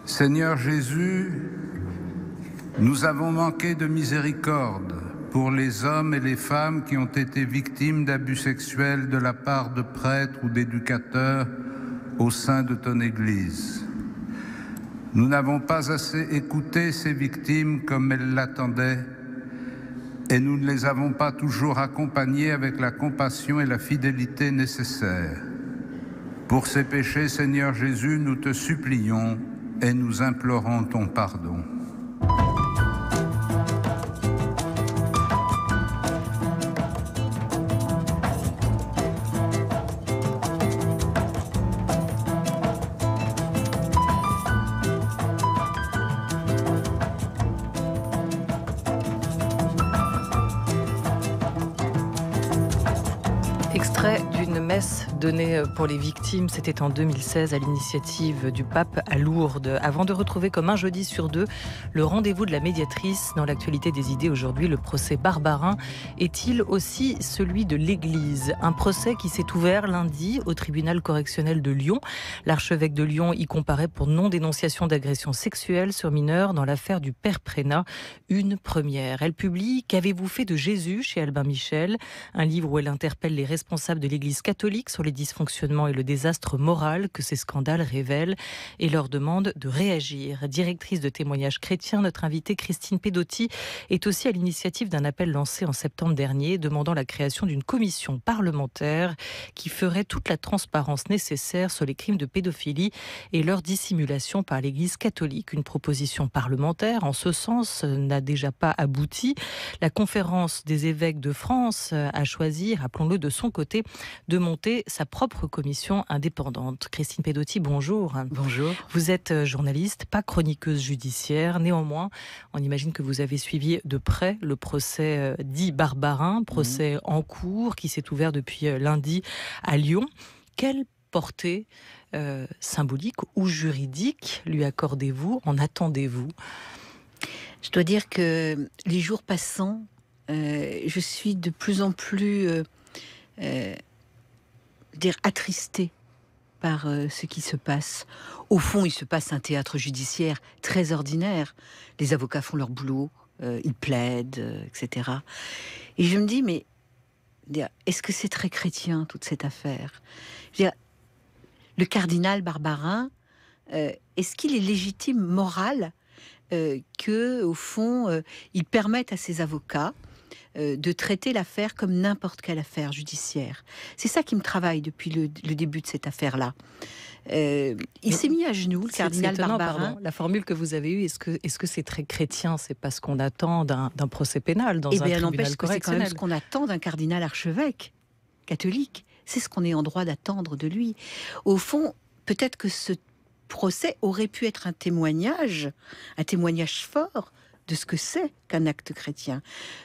Seigneur Jésus, nous avons manqué de miséricorde pour les hommes et les femmes qui ont été victimes d'abus sexuels de la part de prêtres ou d'éducateurs au sein de ton Église. Nous n'avons pas assez écouté ces victimes comme elles l'attendaient et nous ne les avons pas toujours accompagnées avec la compassion et la fidélité nécessaires. Pour ces péchés, Seigneur Jésus, nous te supplions et nous implorons ton pardon. Extrait d'une messe donnée pour les victimes, c'était en 2016 à l'initiative du pape à Lourdes. Avant de retrouver comme un jeudi sur deux le rendez-vous de la médiatrice dans l'actualité des idées aujourd'hui, le procès Barbarin est-il aussi celui de l'Église? Un procès qui s'est ouvert lundi au tribunal correctionnel de Lyon. L'archevêque de Lyon y comparaît pour non-dénonciation d'agression sexuelle sur mineurs dans l'affaire du père Prénat. Une première. Elle publie « Qu'avez-vous fait de Jésus ?» chez Albin Michel, un livre où elle interpelle les responsables de l'Église catholique sur les dysfonctionnements et le désastre moral que ces scandales révèlent et leur demande de réagir. Directrice de témoignages chrétiens, notre invitée Christine Pedotti est aussi à l'initiative d'un appel lancé en septembre dernier demandant la création d'une commission parlementaire qui ferait toute la transparence nécessaire sur les crimes de pédophilie et leur dissimulation par l'Église catholique. Une proposition parlementaire en ce sens n'a déjà pas abouti. La conférence des évêques de France a choisi, rappelons-le de son côté, de monter sa propre commission indépendante. Christine Pedotti, bonjour. Bonjour. Vous êtes journaliste, pas chroniqueuse judiciaire. Néanmoins, on imagine que vous avez suivi de près le procès dit Barbarin, procès en cours qui s'est ouvert depuis lundi à Lyon. Quelle portée symbolique ou juridique lui accordez-vous? En attendez-vous? Je dois dire que les jours passant, je suis de plus en plus attristée par ce qui se passe. Au fond, il se passe un théâtre judiciaire très ordinaire. Les avocats font leur boulot, ils plaident, etc. Et je me dis, mais est-ce que c'est très chrétien, toute cette affaire? Je veux dire, le cardinal Barbarin, est-ce qu'il est légitime, moral, que, au fond, il permette à ses avocats de traiter l'affaire comme n'importe quelle affaire judiciaire? C'est ça qui me travaille depuis le début de cette affaire-là. Il s'est mis à genoux, le cardinal Barbarin. Pardon. La formule que vous avez eue, est-ce que c'est très chrétien? C'est pas ce qu'on attend d'un procès pénal dans un tribunal correctionnel. C'est quand même ce qu'on attend d'un cardinal archevêque catholique. C'est ce qu'on est en droit d'attendre de lui. Au fond, peut-être que ce procès aurait pu être un témoignage fort de ce que c'est qu'un acte chrétien.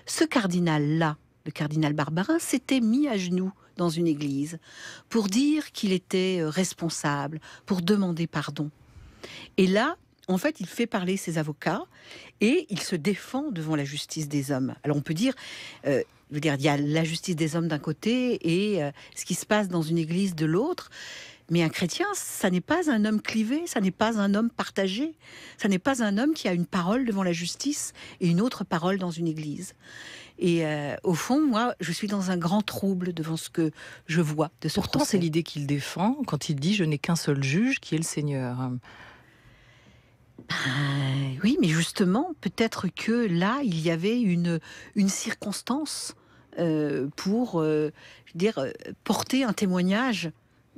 Ce cardinal-là, le cardinal Barbarin, s'était mis à genoux dans une église pour dire qu'il était responsable, pour demander pardon. Et là, en fait, il fait parler ses avocats et il se défend devant la justice des hommes. Alors on peut dire, il y a la justice des hommes d'un côté et ce qui se passe dans une église de l'autre. Mais un chrétien, ça n'est pas un homme clivé, ça n'est pas un homme partagé, ça n'est pas un homme qui a une parole devant la justice et une autre parole dans une église. Et au fond, moi, je suis dans un grand trouble devant ce que je vois de ce procès. Pourtant, c'est l'idée qu'il défend quand il dit « je n'ai qu'un seul juge, qui est le Seigneur ». Oui, mais justement, peut-être que là, il y avait une circonstance pour porter un témoignage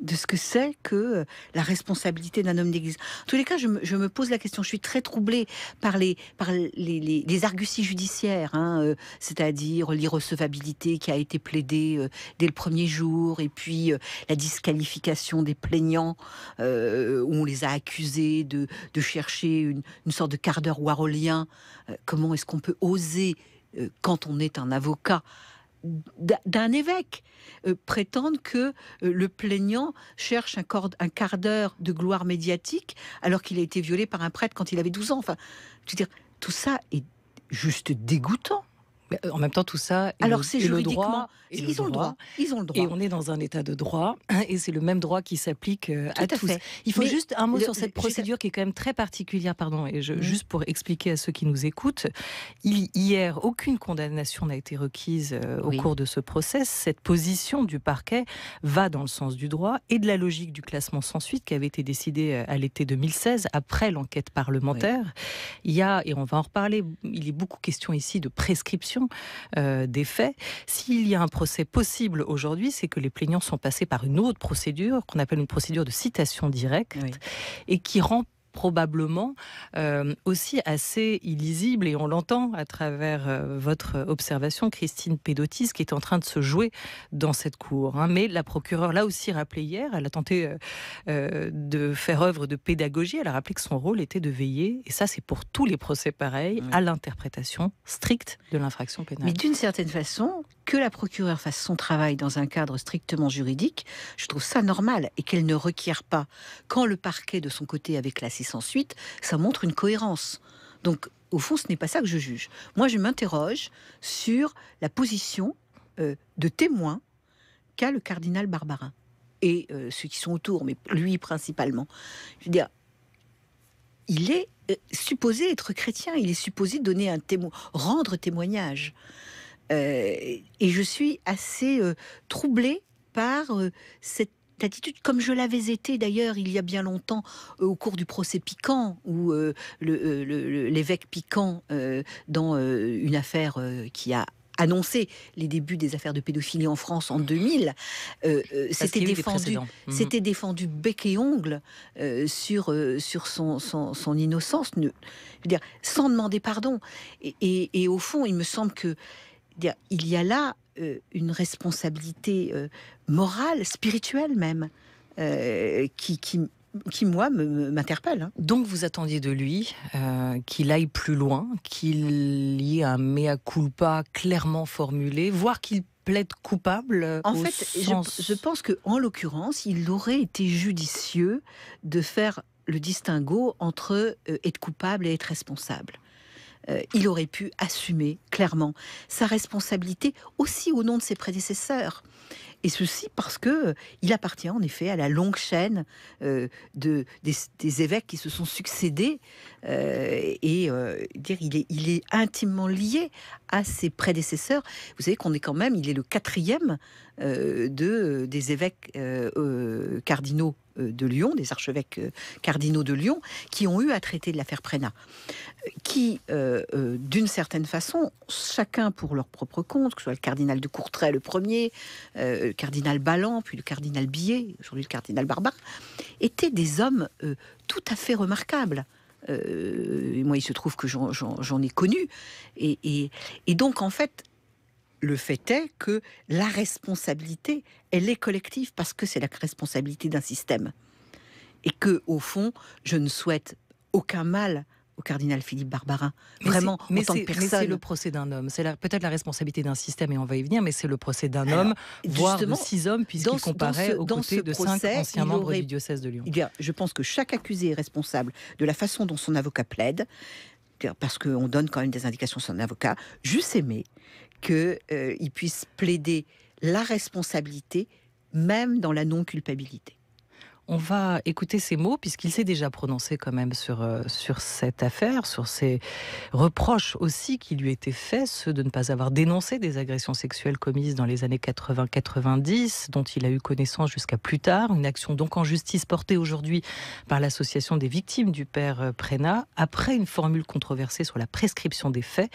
de ce que c'est que la responsabilité d'un homme d'église. En tous les cas, je me pose la question. Je suis très troublée par les arguties judiciaires, c'est-à-dire l'irrecevabilité qui a été plaidée dès le premier jour, et puis la disqualification des plaignants, où on les a accusés de chercher une sorte de quart d'heure warolien. Comment est-ce qu'on peut oser, quand on est un avocat, d'un évêque, prétendent que le plaignant cherche un quart d'heure de gloire médiatique alors qu'il a été violé par un prêtre quand il avait 12 ans. Enfin, je veux dire, tout ça est juste dégoûtant. En même temps, tout ça, alors c'est juridiquement, ils ont le droit. Ils ont le droit. Et on est dans un état de droit, et c'est le même droit qui s'applique à tous. Fait. Il faut juste un mot sur cette procédure qui est quand même très particulière, pardon, et juste pour expliquer à ceux qui nous écoutent, hier, aucune condamnation n'a été requise au cours de ce procès. Cette position du parquet va dans le sens du droit et de la logique du classement sans suite qui avait été décidé à l'été 2016, après l'enquête parlementaire. Il y a, et on va en reparler, il est beaucoup question ici de prescription des faits. S'il y a un procès possible aujourd'hui, c'est que les plaignants sont passés par une autre procédure, qu'on appelle une procédure de citation directe, et qui rend probablement aussi assez illisible, et on l'entend à travers votre observation, Christine Pedotis, qui est en train de se jouer dans cette cour. Mais la procureure l'a aussi rappelé hier, elle a tenté de faire œuvre de pédagogie, elle a rappelé que son rôle était de veiller, et ça c'est pour tous les procès pareils, à l'interprétation stricte de l'infraction pénale. Mais d'une certaine façon, que la procureure fasse son travail dans un cadre strictement juridique, je trouve ça normal, et qu'elle ne requiert pas, quand le parquet de son côté avait classé sans suite, ça montre une cohérence. Donc, au fond, ce n'est pas ça que je juge. Moi, je m'interroge sur la position de témoin qu'a le cardinal Barbarin, et ceux qui sont autour, mais lui principalement. Je veux dire, il est supposé être chrétien, il est supposé donner rendre témoignage. Et je suis assez troublée par cette attitude, comme je l'avais été d'ailleurs il y a bien longtemps au cours du procès Piquant, où l'évêque Piquant, dans une affaire qui a annoncé les débuts des affaires de pédophilie en France en 2000, s'était défendu bec et ongle sur son innocence, je veux dire, sans demander pardon. Et au fond, il me semble que il y a là une responsabilité morale, spirituelle même, qui moi, m'interpelle. Donc vous attendiez de lui qu'il aille plus loin, qu'il y ait un mea culpa clairement formulé, voire qu'il plaide coupable. En fait, je pense qu'en l'occurrence, il aurait été judicieux de faire le distinguo entre être coupable et être responsable. Il aurait pu assumer clairement sa responsabilité aussi au nom de ses prédécesseurs. Et ceci parce que il appartient en effet à la longue chaîne des évêques qui se sont succédés, il est intimement lié à ses prédécesseurs. Vous savez qu'on est quand même, il est le 4e des évêques cardinaux de Lyon, des archevêques cardinaux de Lyon, qui ont eu à traiter de l'affaire Prénat, qui, d'une certaine façon, chacun pour leur propre compte, que ce soit le cardinal de Courtrai le premier, le cardinal Ballan, puis le cardinal Billet, aujourd'hui le cardinal Barbarin, étaient des hommes tout à fait remarquables. Et moi, il se trouve que j'en ai connu. Et donc, en fait, le fait est que la responsabilité, elle est collective parce que c'est la responsabilité d'un système. Et que, au fond, je ne souhaite aucun mal au cardinal Philippe Barbarin, vraiment, en tant que personne. Mais c'est le procès d'un homme. C'est peut-être la responsabilité d'un système, et on va y venir, mais c'est le procès d'un homme, voire de 6 hommes, puisqu'il comparaît aux côtés de 5 anciens membres du diocèse de Lyon. Je pense que chaque accusé est responsable de la façon dont son avocat plaide, parce qu'on donne quand même des indications sur son avocat. J'eusse aimé qu'il puisse plaider la responsabilité, même dans la non-culpabilité. On va écouter ces mots, puisqu'il s'est déjà prononcé quand même sur cette affaire, sur ces reproches aussi qui lui étaient faits, ceux de ne pas avoir dénoncé des agressions sexuelles commises dans les années 80-90, dont il a eu connaissance jusqu'à plus tard. Une action donc en justice portée aujourd'hui par l'association des victimes du père Prénat. Après une formule controversée sur la prescription des faits,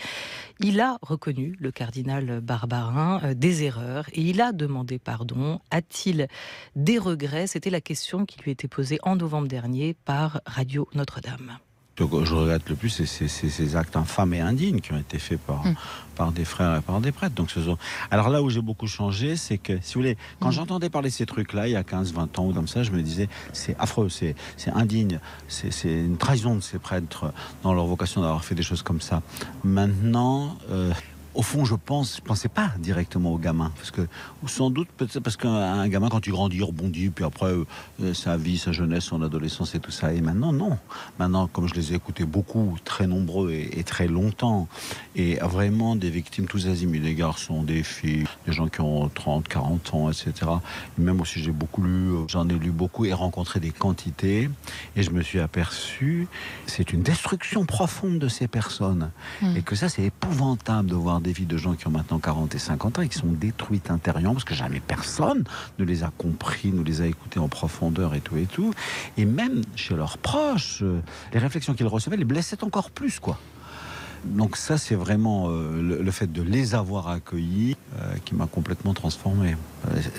il a reconnu, le cardinal Barbarin, des erreurs, et il a demandé pardon. A-t-il des regrets? C'était la question qui lui était posée en novembre dernier par Radio Notre-Dame. Ce que je regrette le plus, c'est ces actes infâmes et indignes qui ont été faits par des frères et par des prêtres. Donc, alors là où j'ai beaucoup changé, c'est que, si vous voulez, quand j'entendais parler de ces trucs-là, il y a 15-20 ans ou comme ça, je me disais, c'est affreux, c'est indigne, c'est une trahison de ces prêtres dans leur vocation d'avoir fait des choses comme ça. Maintenant, au fond, je pensais pas directement aux gamins. Parce que, ou sans doute, peut-être parce qu'un gamin, quand il grandit, il rebondit, puis après, sa vie, sa jeunesse, son adolescence et tout ça. Et maintenant, non. Maintenant, comme je les ai écoutés beaucoup, très nombreux et très longtemps, et vraiment des victimes tous azimuts, des garçons, des filles, des gens qui ont 30, 40 ans, etc. Et même aussi, j'ai beaucoup lu, j'en ai lu beaucoup et rencontré des quantités. Et je me suis aperçu, c'est une destruction profonde de ces personnes. Et que ça, c'est épouvantable de voir des vies de gens qui ont maintenant 40 et 50 ans et qui sont détruites intérieurement parce que jamais personne ne les a compris, ne les a écoutés en profondeur et tout et tout. Et même chez leurs proches, les réflexions qu'ils recevaient les blessaient encore plus, quoi. Donc ça, c'est vraiment le fait de les avoir accueillis qui m'a complètement transformé.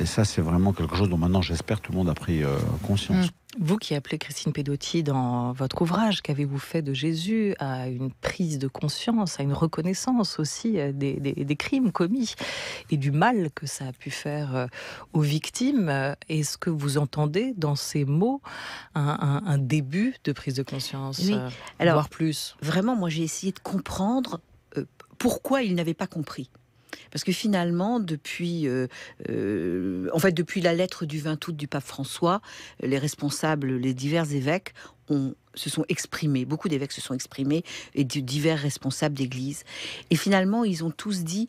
Et ça, c'est vraiment quelque chose dont maintenant, j'espère, tout le monde a pris conscience. Vous qui appelez Christine Pedotti dans votre ouvrage, qu'avez-vous fait de Jésus à une prise de conscience, à une reconnaissance aussi des crimes commis et du mal que ça a pu faire aux victimes? Est-ce que vous entendez dans ces mots un début de prise de conscience, oui. Alors, voire plus? Vraiment, moi j'ai essayé de comprendre pourquoi ils n'avaient pas compris. Parce que finalement, depuis la lettre du 20 août du pape François, les responsables, les divers évêques se sont exprimés. Beaucoup d'évêques se sont exprimés et de divers responsables d'église. Et finalement, ils ont tous dit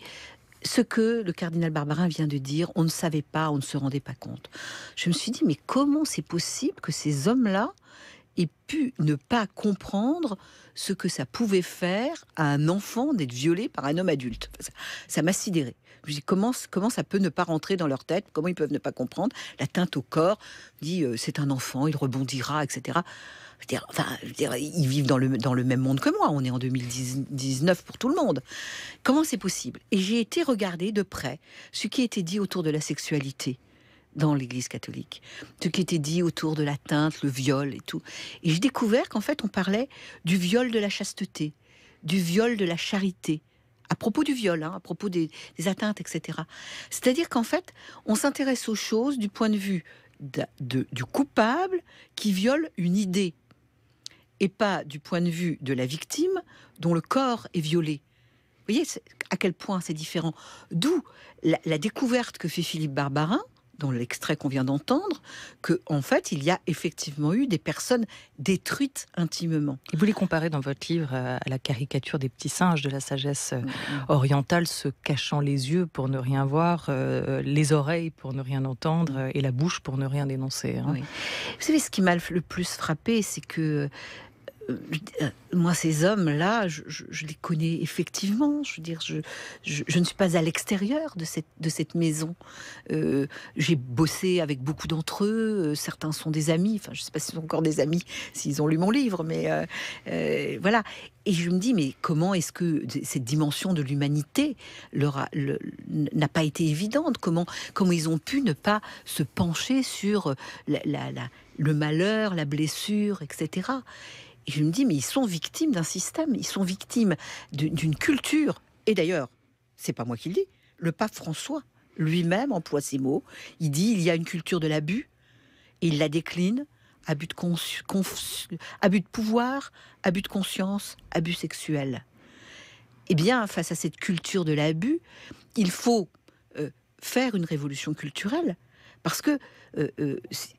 ce que le cardinal Barbarin vient de dire. On ne savait pas, on ne se rendait pas compte. Je me suis dit, mais comment c'est possible que ces hommes-là aient pu ne pas comprendre ce que ça pouvait faire à un enfant d'être violé par un homme adulte? Ça m'a sidéré. Je me dis, comment ça peut ne pas rentrer dans leur tête? Comment ils peuvent ne pas comprendre? L'atteinte au corps, dit c'est un enfant, il rebondira, etc. Ils vivent dans le même monde que moi. On est en 2019 pour tout le monde. Comment c'est possible? Et j'ai été regarder de près ce qui était dit autour de la sexualité dans l'Église catholique, ce qui était dit autour de l'atteinte, le viol et tout. Et j'ai découvert qu'en fait, on parlait du viol de la chasteté, du viol de la charité, à propos du viol, à propos des atteintes, etc. C'est-à-dire qu'en fait, on s'intéresse aux choses du point de vue du coupable qui viole une idée, et pas du point de vue de la victime dont le corps est violé. Vous voyez à quel point c'est différent. D'où la découverte que fait Philippe Barbarin, dans l'extrait qu'on vient d'entendre, que en fait, il y a effectivement eu des personnes détruites intimement. Et vous les comparez dans votre livre à la caricature des petits singes de la sagesse orientale, se cachant les yeux pour ne rien voir, les oreilles pour ne rien entendre et la bouche pour ne rien dénoncer. Oui. Vous savez, ce qui m'a le plus frappé, c'est que moi, ces hommes-là, je les connais effectivement. Je veux dire, je ne suis pas à l'extérieur de cette maison. J'ai bossé avec beaucoup d'entre eux. Certains sont des amis. Enfin, je ne sais pas s'ils sont encore des amis, s'ils ont lu mon livre, mais voilà. Et je me dis, mais comment est-ce que cette dimension de l'humanité n'a pas été évidente? Comment ils ont pu ne pas se pencher sur le malheur, la blessure, etc. Et je me dis, mais ils sont victimes d'un système, ils sont victimes d'une culture. Et d'ailleurs, c'est pas moi qui le dis, le pape François lui-même emploie ces mots. Il dit, il y a une culture de l'abus, et il la décline: abus de pouvoir, abus de conscience, abus sexuel. Eh bien, face à cette culture de l'abus, il faut faire une révolution culturelle, parce que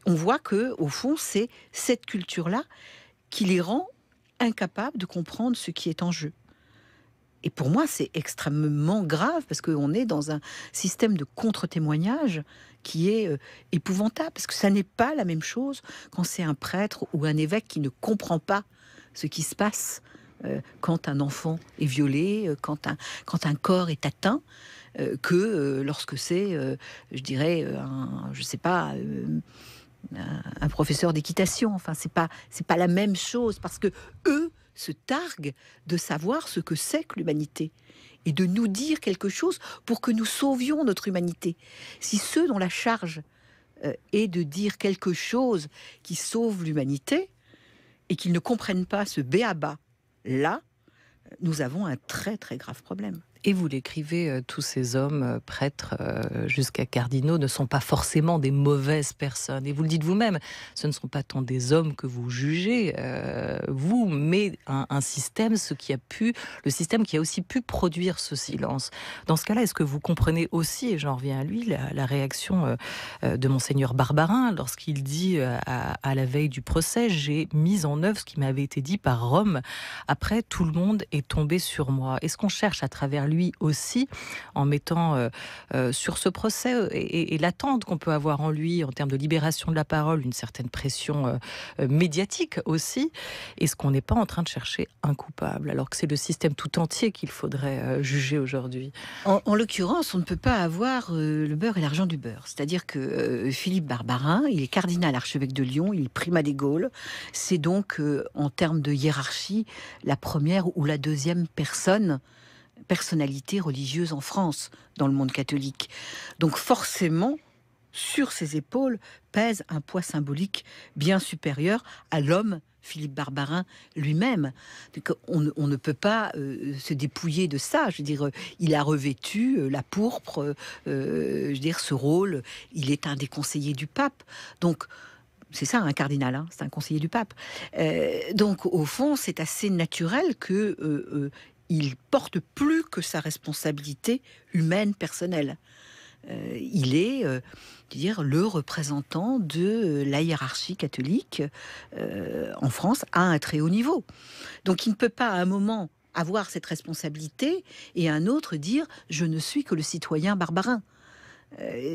on voit que, au fond, c'est cette culture-là qui les rend incapables de comprendre ce qui est en jeu. Et pour moi, c'est extrêmement grave, parce qu'on est dans un système de contre-témoignage qui est épouvantable, parce que ça n'est pas la même chose quand c'est un prêtre ou un évêque qui ne comprend pas ce qui se passe quand un enfant est violé, quand un corps est atteint, que lorsque c'est, je dirais, un professeur d'équitation. Enfin, c'est pas la même chose, parce que eux se targuent de savoir ce que c'est que l'humanité et de nous dire quelque chose pour que nous sauvions notre humanité. Si ceux dont la charge est de dire quelque chose qui sauve l'humanité et qu'ils ne comprennent pas ce b.a.-ba là, nous avons un très très grave problème. Et vous l'écrivez, tous ces hommes, prêtres jusqu'à cardinaux, ne sont pas forcément des mauvaises personnes. Et vous le dites vous-même, ce ne sont pas tant des hommes que vous jugez, vous, mais un système, le système qui a aussi pu produire ce silence. Dans ce cas-là, est-ce que vous comprenez aussi, et j'en reviens à lui, la réaction de Monseigneur Barbarin lorsqu'il dit à la veille du procès, j'ai mis en œuvre ce qui m'avait été dit par Rome. Après, tout le monde est tombé sur moi. Est-ce qu'on cherche à travers lui aussi, en mettant sur ce procès et l'attente qu'on peut avoir en lui en termes de libération de la parole, une certaine pression médiatique aussi, est-ce qu'on n'est pas en train de chercher un coupable, alors que c'est le système tout entier qu'il faudrait juger aujourd'hui? En l'occurrence, on ne peut pas avoir le beurre et l'argent du beurre. C'est-à-dire que Philippe Barbarin, il est cardinal archevêque de Lyon, il est primat des Gaules. C'est donc, en termes de hiérarchie, la première ou la deuxième personnalité religieuse en France, dans le monde catholique. Donc forcément, sur ses épaules pèse un poids symbolique bien supérieur à l'homme Philippe Barbarin lui-même. Donc, on ne peut pas se dépouiller de ça. Je veux dire, il a revêtu la pourpre, je veux dire, ce rôle. Il est un des conseillers du pape. Donc, c'est ça, un cardinal, hein, c'est un conseiller du pape. Donc, au fond, c'est assez naturel que il porte plus que sa responsabilité humaine personnelle. Il est le représentant de la hiérarchie catholique en France à un très haut niveau. Donc il ne peut pas à un moment avoir cette responsabilité et à un autre dire « je ne suis que le citoyen Barbarin ».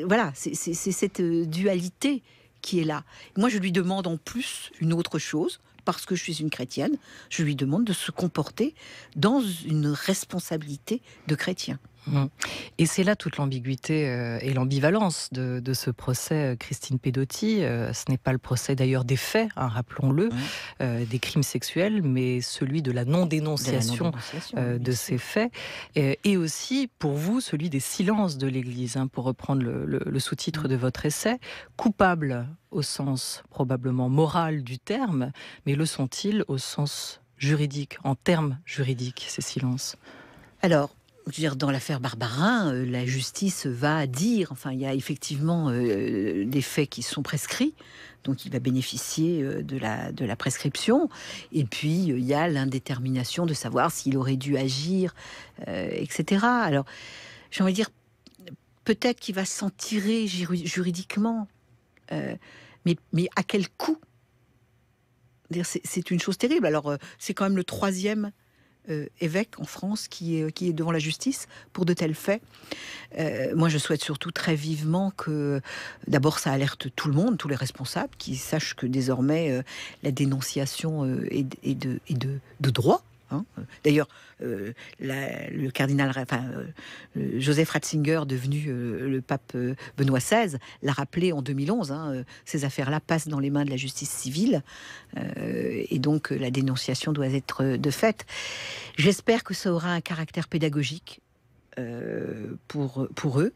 Voilà, c'est cette dualité qui est là. Moi, je lui demande en plus une autre chose, parce que je suis une chrétienne, je lui demande de se comporter dans une responsabilité de chrétien. Et c'est là toute l'ambiguïté et l'ambivalence de ce procès Christine Pedotti. Ce n'est pas le procès d'ailleurs des faits, hein, rappelons-le, des crimes sexuels, mais celui de la non-dénonciation de ces faits. Et aussi, pour vous, celui des silences de l'Église, hein, pour reprendre le sous-titre de votre essai. Coupable au sens probablement moral du terme, mais le sont-ils au sens juridique, en termes juridiques, ces silences? Alors, je veux dire, dans l'affaire Barbarin, la justice va dire, enfin, il y a effectivement des faits qui sont prescrits, donc il va bénéficier de la prescription. Et puis, il y a l'indétermination de savoir s'il aurait dû agir, etc. Alors, j'ai envie de dire, peut-être qu'il va s'en tirer juridiquement, mais à quel coût? C'est une chose terrible. Alors, c'est quand même le troisième évêque en France qui est devant la justice pour de tels faits. Moi, je souhaite surtout très vivement que, d'abord, ça alerte tout le monde, tous les responsables, qui sachent que désormais la dénonciation est de droit. Hein. D'ailleurs, le cardinal, Joseph Ratzinger, devenu le pape Benoît XVI, l'a rappelé en 2011. Hein, ces affaires-là passent dans les mains de la justice civile, et donc la dénonciation doit être de fait. J'espère que ça aura un caractère pédagogique pour eux,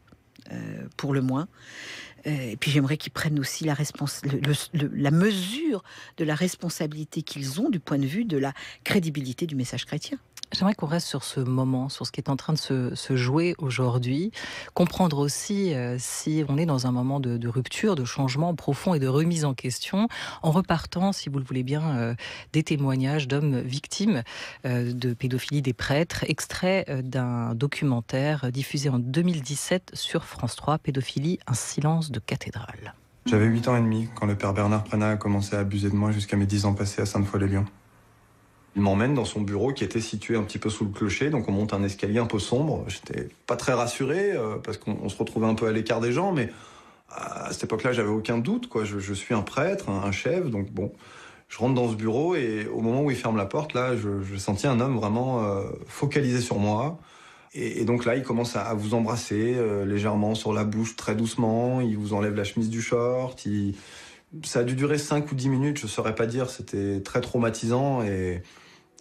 pour le moins. Et puis j'aimerais qu'ils prennent aussi la mesure de la responsabilité qu'ils ont du point de vue de la crédibilité du message chrétien. J'aimerais qu'on reste sur ce moment, sur ce qui est en train de se jouer aujourd'hui. Comprendre aussi si on est dans un moment de rupture, de changement profond et de remise en question, en repartant, si vous le voulez bien, des témoignages d'hommes victimes de pédophilie des prêtres, extrait d'un documentaire diffusé en 2017 sur France 3, Pédophilie, un silence de cathédrale. J'avais 8 ans et demi quand le père Bernard Prenat a commencé à abuser de moi jusqu'à mes 10 ans passés à Sainte-Foy-les-Lyons. Il m'emmène dans son bureau qui était situé un petit peu sous le clocher, donc on monte un escalier un peu sombre. J'étais pas très rassuré parce qu'on se retrouvait un peu à l'écart des gens, mais à cette époque-là, j'avais aucun doute, quoi. Je suis un prêtre, un chef, donc bon. Je rentre dans ce bureau et au moment où il ferme la porte, là, je sentis un homme vraiment focalisé sur moi. Et donc là, il commence à vous embrasser légèrement sur la bouche, très doucement. Il vous enlève la chemise du short. Ça a dû durer 5 ou 10 minutes, je saurais pas dire. C'était très traumatisant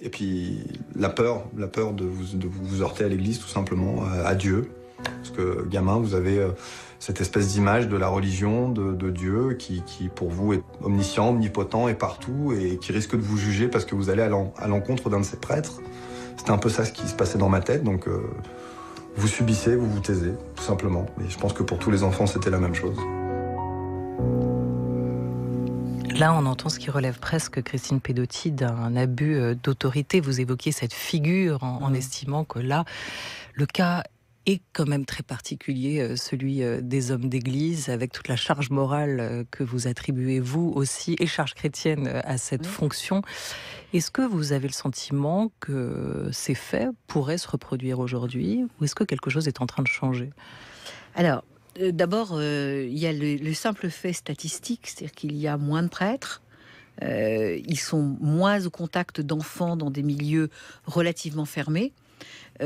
et puis la peur de vous heurter à l'église, tout simplement, à Dieu. Parce que gamin, vous avez cette espèce d'image de la religion, de Dieu, qui pour vous est omniscient, omnipotent et partout, et qui risque de vous juger parce que vous allez à l'encontre d'un de ses prêtres. C'était un peu ça ce qui se passait dans ma tête, donc vous subissez, vous vous taisez, tout simplement. Et je pense que pour tous les enfants, c'était la même chose. Là, on entend ce qui relève presque, Christine Pedotti, d'un abus d'autorité. Vous évoquiez cette figure en estimant que là, le cas est quand même très particulier, celui des hommes d'église, avec toute la charge morale que vous attribuez, vous aussi, et charge chrétienne à cette fonction. Est-ce que vous avez le sentiment que ces faits pourraient se reproduire aujourd'hui, ou est-ce que quelque chose est en train de changer ? Alors, d'abord, il y a le simple fait statistique, c'est-à-dire qu'il y a moins de prêtres, ils sont moins au contact d'enfants dans des milieux relativement fermés.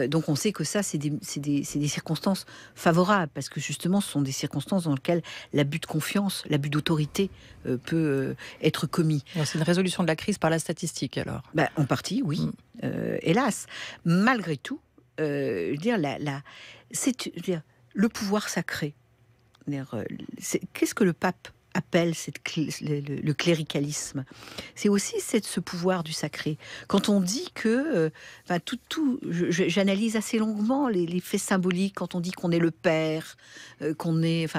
Donc on sait que ça, c'est des circonstances favorables, parce que justement, ce sont des circonstances dans lesquelles l'abus de confiance, l'abus d'autorité peut être commis. C'est une résolution de la crise par la statistique, alors ? En partie, oui. Hélas. Malgré tout, le pouvoir sacré. Qu'est-ce que le pape appelle le cléricalisme? C'est aussi ce pouvoir du sacré. Quand on dit que, j'analyse assez longuement les faits symboliques, quand on dit qu'on est le père, qu'on est,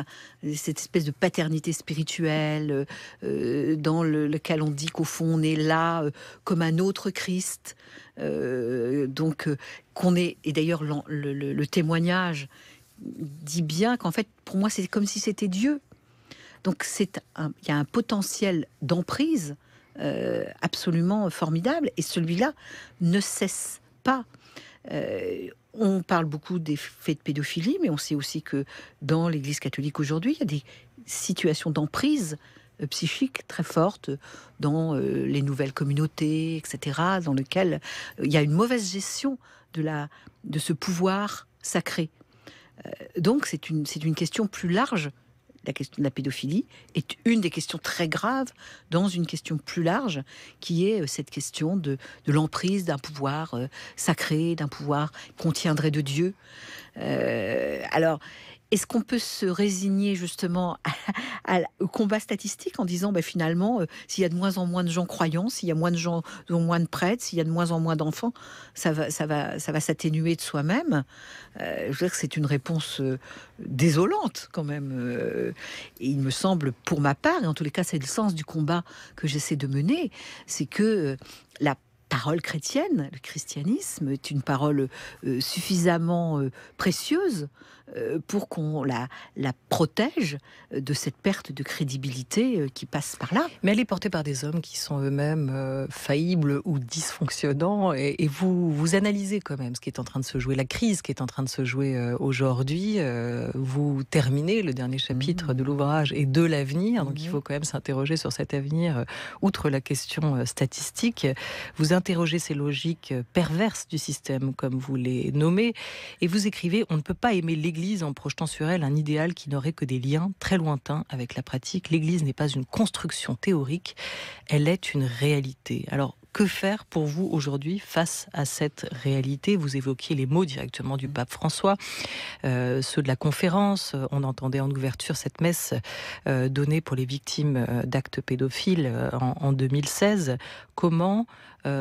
cette espèce de paternité spirituelle, dans lequel on dit qu'au fond on est là comme un autre Christ, qu'on est, et d'ailleurs le témoignage dit bien qu'en fait, pour moi, c'est comme si c'était Dieu. Donc il y a un potentiel d'emprise absolument formidable, et celui-là ne cesse pas. On parle beaucoup des faits de pédophilie, mais on sait aussi que dans l'Église catholique aujourd'hui, il y a des situations d'emprise psychique très forte dans les nouvelles communautés, etc., dans lesquelles il y a une mauvaise gestion de ce pouvoir sacré. Donc c'est une question plus large. La question de la pédophilie est une des questions très graves dans une question plus large, qui est cette question de l'emprise d'un pouvoir sacré, d'un pouvoir qu'on tiendrait de Dieu. Alors, est-ce qu'on peut se résigner justement au combat statistique en disant finalement, s'il y a de moins en moins de gens croyants, s'il y a moins de prêtres, s'il y a de moins en moins d'enfants, ça va s'atténuer de soi-même. Je veux dire que c'est une réponse désolante quand même. Et il me semble, pour ma part, et en tous les cas c'est le sens du combat que j'essaie de mener, c'est que la parole chrétienne, le christianisme, est une parole suffisamment précieuse pour qu'on la protège de cette perte de crédibilité qui passe par là. Mais elle est portée par des hommes qui sont eux-mêmes faillibles ou dysfonctionnants, et vous analysez quand même ce qui est en train de se jouer, la crise qui est en train de se jouer aujourd'hui. Vous terminez le dernier chapitre de l'ouvrage et de l'avenir, donc il faut quand même s'interroger sur cet avenir, outre la question statistique. Vous interrogez ces logiques perverses du système, comme vous les nommez, et vous écrivez « On ne peut pas aimer l'Église en projetant sur elle un idéal qui n'aurait que des liens très lointains avec la pratique. L'Église n'est pas une construction théorique, elle est une réalité. » Alors, que faire pour vous aujourd'hui face à cette réalité ? Vous évoquiez les mots directement du pape François, ceux de la conférence. On entendait en ouverture cette messe donnée pour les victimes d'actes pédophiles en 2016. Comment,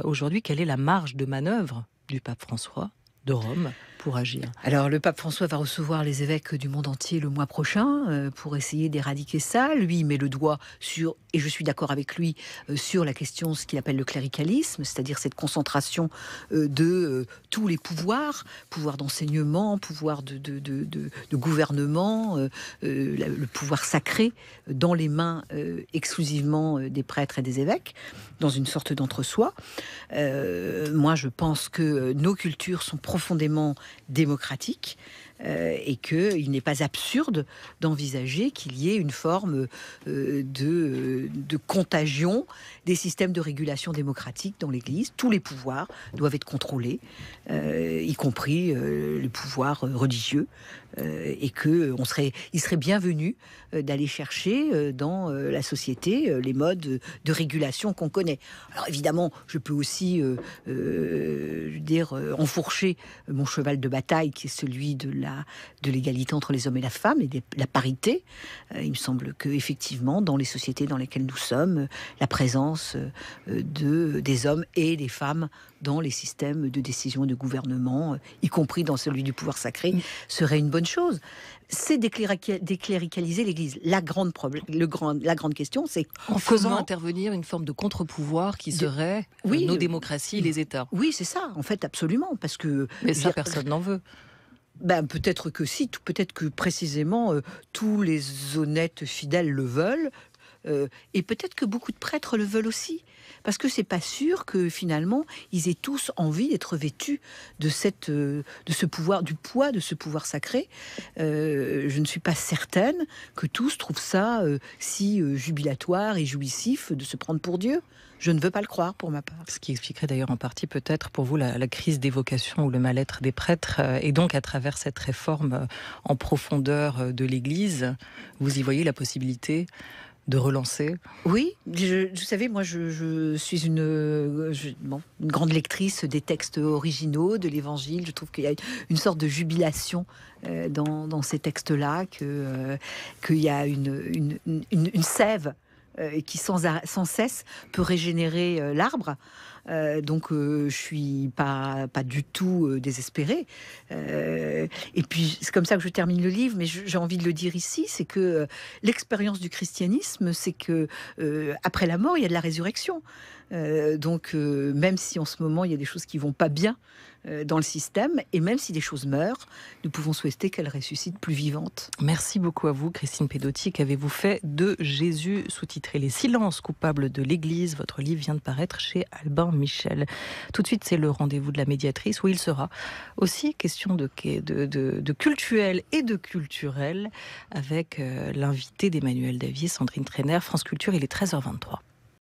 aujourd'hui, quelle est la marge de manœuvre du pape François de Rome pour agir? Alors, le pape François va recevoir les évêques du monde entier le mois prochain pour essayer d'éradiquer ça. Lui, il met le doigt sur, et je suis d'accord avec lui, sur la question, ce qu'il appelle le cléricalisme, c'est-à-dire cette concentration de tous les pouvoirs d'enseignement, pouvoir de gouvernement, le pouvoir sacré dans les mains exclusivement des prêtres et des évêques, dans une sorte d'entre-soi. Moi, je pense que nos cultures sont profondément démocratique et qu'il n'est pas absurde d'envisager qu'il y ait une forme de contagion des systèmes de régulation démocratique dans l'Église. Tous les pouvoirs doivent être contrôlés, y compris le pouvoir religieux, et il serait bienvenu d'aller chercher dans la société les modes de régulation qu'on connaît. Alors évidemment, je peux aussi enfourcher mon cheval de bataille, qui est celui de de l'égalité entre les hommes et la femme et de la parité. Il me semble que effectivement, dans les sociétés dans lesquelles nous sommes, la présence des hommes et des femmes dans les systèmes de décision de gouvernement, y compris dans celui du pouvoir sacré, serait une bonne chose. C'est décléricaliser l'Église. La grande question, c'est en faisant intervenir une forme de contre-pouvoir qui serait nos démocraties, les États. Oui, c'est ça, en fait, absolument, parce que... Mais ça, personne n'en veut. Peut-être que si, peut-être que précisément tous les honnêtes fidèles le veulent, et peut-être que beaucoup de prêtres le veulent aussi. Parce que c'est pas sûr que finalement ils aient tous envie d'être vêtus de ce pouvoir, du poids de ce pouvoir sacré. Je ne suis pas certaine que tous trouvent ça si jubilatoire et jouissif de se prendre pour Dieu. Je ne veux pas le croire pour ma part. Ce qui expliquerait d'ailleurs en partie peut-être pour vous la crise des vocations ou le mal-être des prêtres. Et donc à travers cette réforme en profondeur de l'Église, vous y voyez la possibilité de relancer? Oui, vous savez, moi je suis une grande lectrice des textes originaux de l'Évangile. Je trouve qu'il y a une sorte de jubilation dans ces textes-là, qu'il y a une sève qui sans cesse peut régénérer l'arbre. Donc je suis pas du tout désespérée. Et puis c'est comme ça que je termine le livre, mais j'ai envie de le dire ici, c'est que l'expérience du christianisme, c'est que après la mort, il y a de la résurrection. Donc même si en ce moment il y a des choses qui vont pas bien dans le système, et même si des choses meurent, nous pouvons souhaiter qu'elles ressuscitent plus vivantes. Merci beaucoup à vous, Christine Pedotti. Qu'avez-vous fait de Jésus, sous-titré Les silences coupables de l'Église? Votre livre vient de paraître chez Albin Michel. Tout de suite, c'est le rendez-vous de la médiatrice, où il sera aussi question de cultuel et de culturel, avec l'invité d'Emmanuel Davier, Sandrine Trainer. France Culture, il est 13h23.